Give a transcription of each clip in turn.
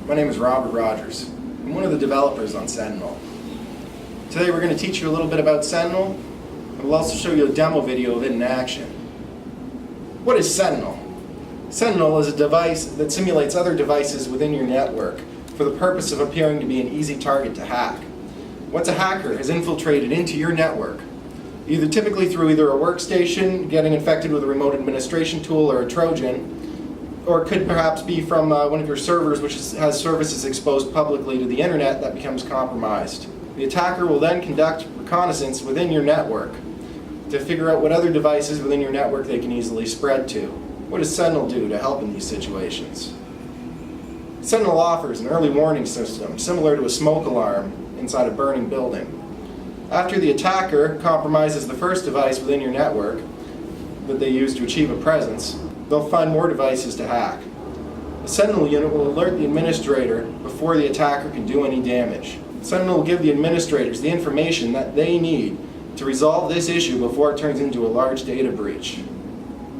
My name is Robert Rogers. I'm one of the developers on Sentinel. Today we're going to teach you a little bit about Sentinel, and we'll also show you a demo video of it in action. What is Sentinel? Sentinel is a device that simulates other devices within your network for the purpose of appearing to be an easy target to hack. Once a hacker has infiltrated into your network, typically through either a workstation, getting infected with a remote administration tool or a Trojan, or it could perhaps be from one of your servers which has services exposed publicly to the internet that becomes compromised. The attacker will then conduct reconnaissance within your network to figure out what other devices within your network they can easily spread to. What does Sentinel do to help in these situations? Sentinel offers an early warning system similar to a smoke alarm inside a burning building. After the attacker compromises the first device within your network that they use to achieve a presence, they'll find more devices to hack. The Sentinel unit will alert the administrator before the attacker can do any damage. Sentinel will give the administrators the information that they need to resolve this issue before it turns into a large data breach.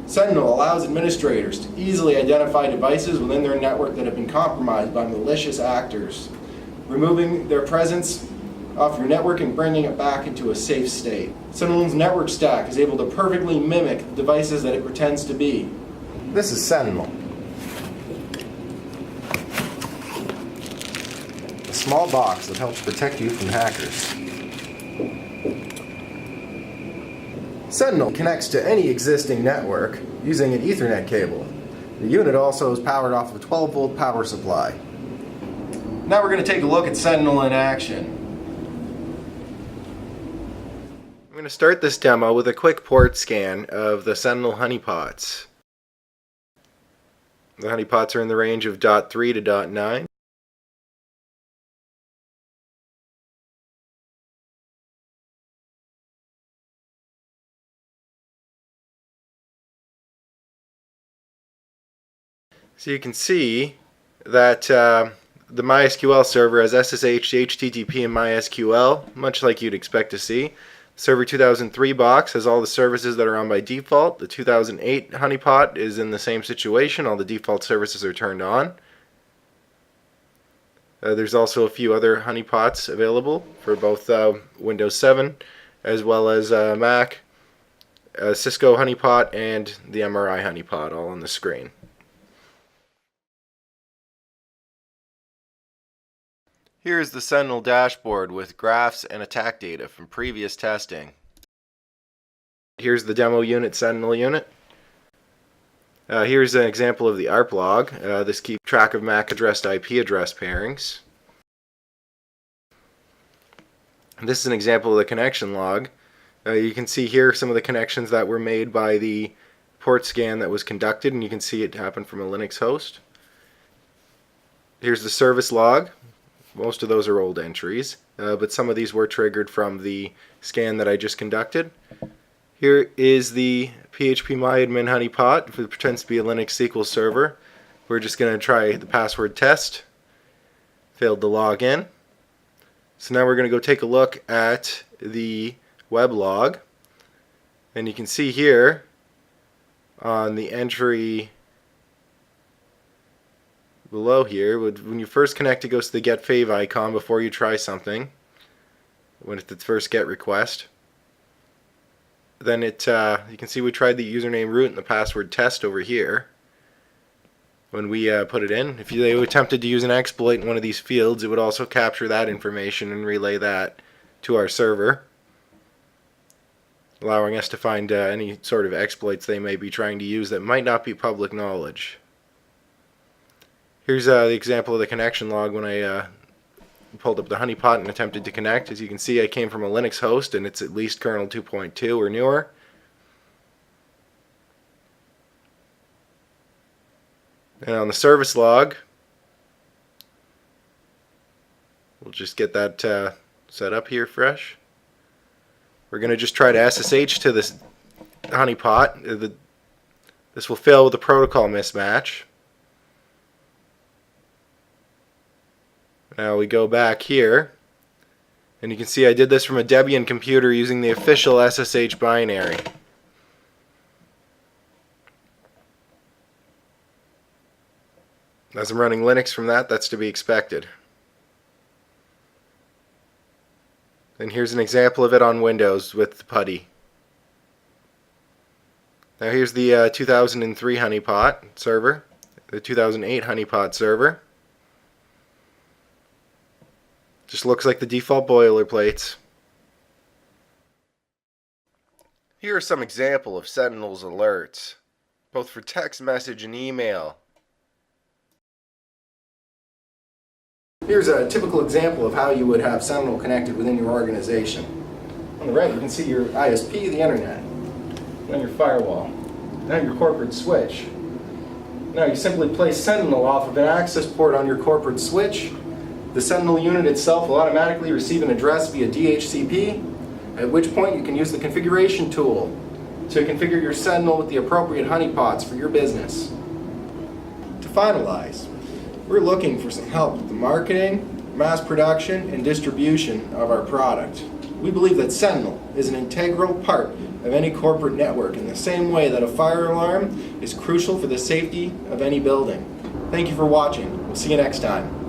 Sentinel allows administrators to easily identify devices within their network that have been compromised by malicious actors, removing their presence off your network and bringing it back into a safe state. Sentinel's network stack is able to perfectly mimic the devices that it pretends to be. This is Sentinel. A small box that helps protect you from hackers. Sentinel connects to any existing network using an Ethernet cable. The unit also is powered off of a 12-volt power supply. Now we're going to take a look at Sentinel in action. I'm going to start this demo with a quick port scan of the Sentinel honeypots. The honeypots are in the range of .3 to .9. So you can see that the MySQL server has SSH, HTTP, and MySQL, much like you'd expect to see. Server 2003 box has all the services that are on by default. The 2008 honeypot is in the same situation. All the default services are turned on. There's also a few other honeypots available for both Windows 7 as well as Mac, Cisco honeypot, and the MRI honeypot all on the screen. Here's the Sentinel dashboard with graphs and attack data from previous testing. Here's the demo unit, Sentinel unit. Here's an example of the ARP log. This keeps track of MAC address to IP address pairings. This is an example of the connection log. You can see here some of the connections that were made by the port scan that was conducted, and you can see it happen from a Linux host. Here's the service log. Most of those are old entries, but some of these were triggered from the scan that I just conducted. Here is the phpMyAdmin honeypot. It pretends to be a Linux SQL server. We're just going to try the password test. Failed to log in. So now we're going to go take a look at the web log. And you can see here on the entry below here, when you first connect, it goes to the get fave icon before you try something. When it's the first get request, then you can see we tried the username root and the password test over here. When we put it in, if they attempted to use an exploit in one of these fields, it would also capture that information and relay that to our server, allowing us to find any sort of exploits they may be trying to use that might not be public knowledge. Here's the example of the connection log when I pulled up the honeypot and attempted to connect. As you can see, I came from a Linux host and it's at least kernel 2.2 or newer. And on the service log, we'll just get that set up here fresh. We're going to just try to SSH to this honeypot. This will fail with a protocol mismatch. Now we go back here, and you can see I did this from a Debian computer using the official SSH binary. As I'm running Linux from that, that's to be expected. And here's an example of it on Windows with the putty. Now here's the 2003 honeypot server, the 2008 honeypot server. Just looks like the default boilerplates. Here are some examples of Sentinel's alerts, both for text message and email. Here's a typical example of how you would have Sentinel connected within your organization. On the right you can see your ISP, the internet, then your firewall, now your corporate switch. Now you simply place Sentinel off of an access port on your corporate switch. The Sentinel unit itself will automatically receive an address via DHCP, at which point you can use the configuration tool to configure your Sentinel with the appropriate honeypots for your business. To finalize, we're looking for some help with the marketing, mass production, and distribution of our product. We believe that Sentinel is an integral part of any corporate network in the same way that a fire alarm is crucial for the safety of any building. Thank you for watching. We'll see you next time.